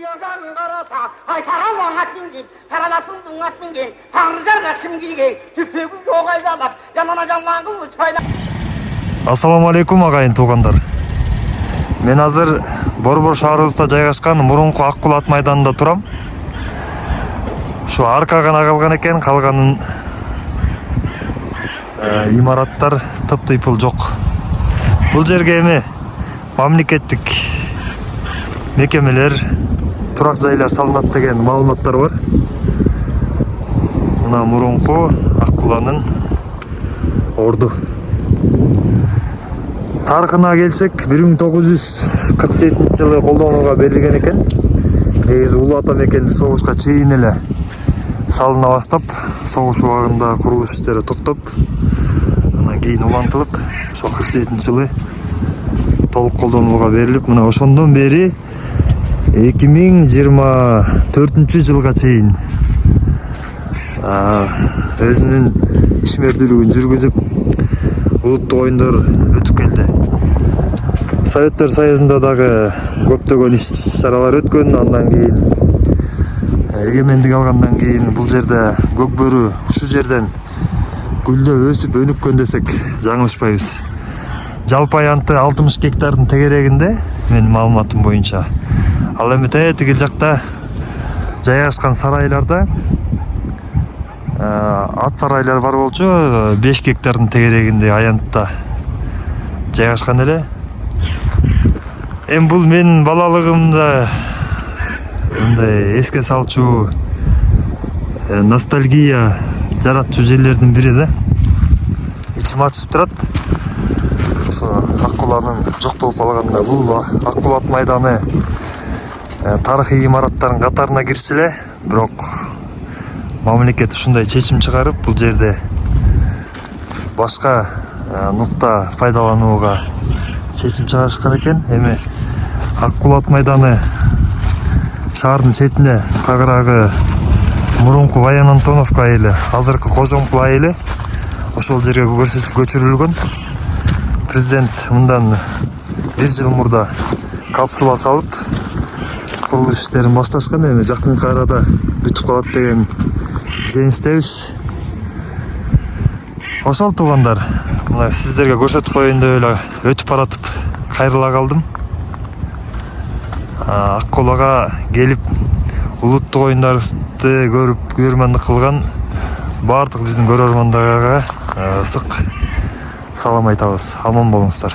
여자는 걸어서 사람 왕아친집 살아났은 둥아친긴 상르자가 심기게 주표구 요가이 잘랍 жанана жаллаңгы чайда. Ассаламу алейкум туугандар. Мен азыр Борбор шаарыбызда жайгашкан мурунку Ак Кул ат майданында турам. Şu арка гана калган экен, калганын имараттар тыптыйпыл жок. Бул жерге эми мамлекеттик мекемелер, турак жайлар салынат деген маалыматтар бар. Мына мурунку Ак Куланын орду. Тарыхына келсек, 1947-жылы колдонууга берилген экен. Негизи улуу ата мекенди согушка чейин эле салына баштап, согуш убагында курулуш иштери токтоп, анан кийин улантылып, ошо 47-жылы толук колдонууга берилип, мына ошондон бери 2024-жылга чейин өзүнүн ишмердүүлүгүн жүргүзүп, улуттук оюндар өтүп келди. Советтер Союзунда дагы көптөгөн иш-чаралар өткөн. Андан кийин эгемендик алгандан кийин бул жерде көкбөрү ушул жерден гүлдөп өсүп өнүккөн десек жаңылышпайбыз. Жалпы аянты 60 гектардын тегерегинде, менин маалыматым боюнча. Ал эми тигил жакта жайгашкан сарайларда ат сарайлар бар болчу, 5 гектардын тегерегинде аянтта жайгашкан эле. Эми бул менин балалыгымда мындай эске салчу, ностальгия жаратчу жерлердин бири да. Ичим ачып турат. Ошо Ак Куланын жок болуп калганда бул Ак Кул ат майданы тарыхый имараттардын катарына кирчү эле, бирок мамлекет ушундай чечим чыгарып, бул жерде башка нукта пайдаланууга чечим чыгарышкан экен. Эми Ак Кул ат майданы шаардын четине тагыраагы мурунку Баян Антоновка айылы, азыркы Кожомкул айылы ошол жерге көчүрүлгөн. Президент мындан 1 жыл мурда капсула салып курулуш иштерин башташкан. Эми жакынкы арада бүтүп калат деген ишеничтебиз. Ошол туугандар, мына сиздерге көрсөтүп коеюн деп эле өтүп баратып кайрыла калдым. Ак Кулага келип улуттук оюндарды көрүп көрмөндүк кылган баардык биздин көрөрмандарга ысык салам айтабыз. Аман болуңуздар.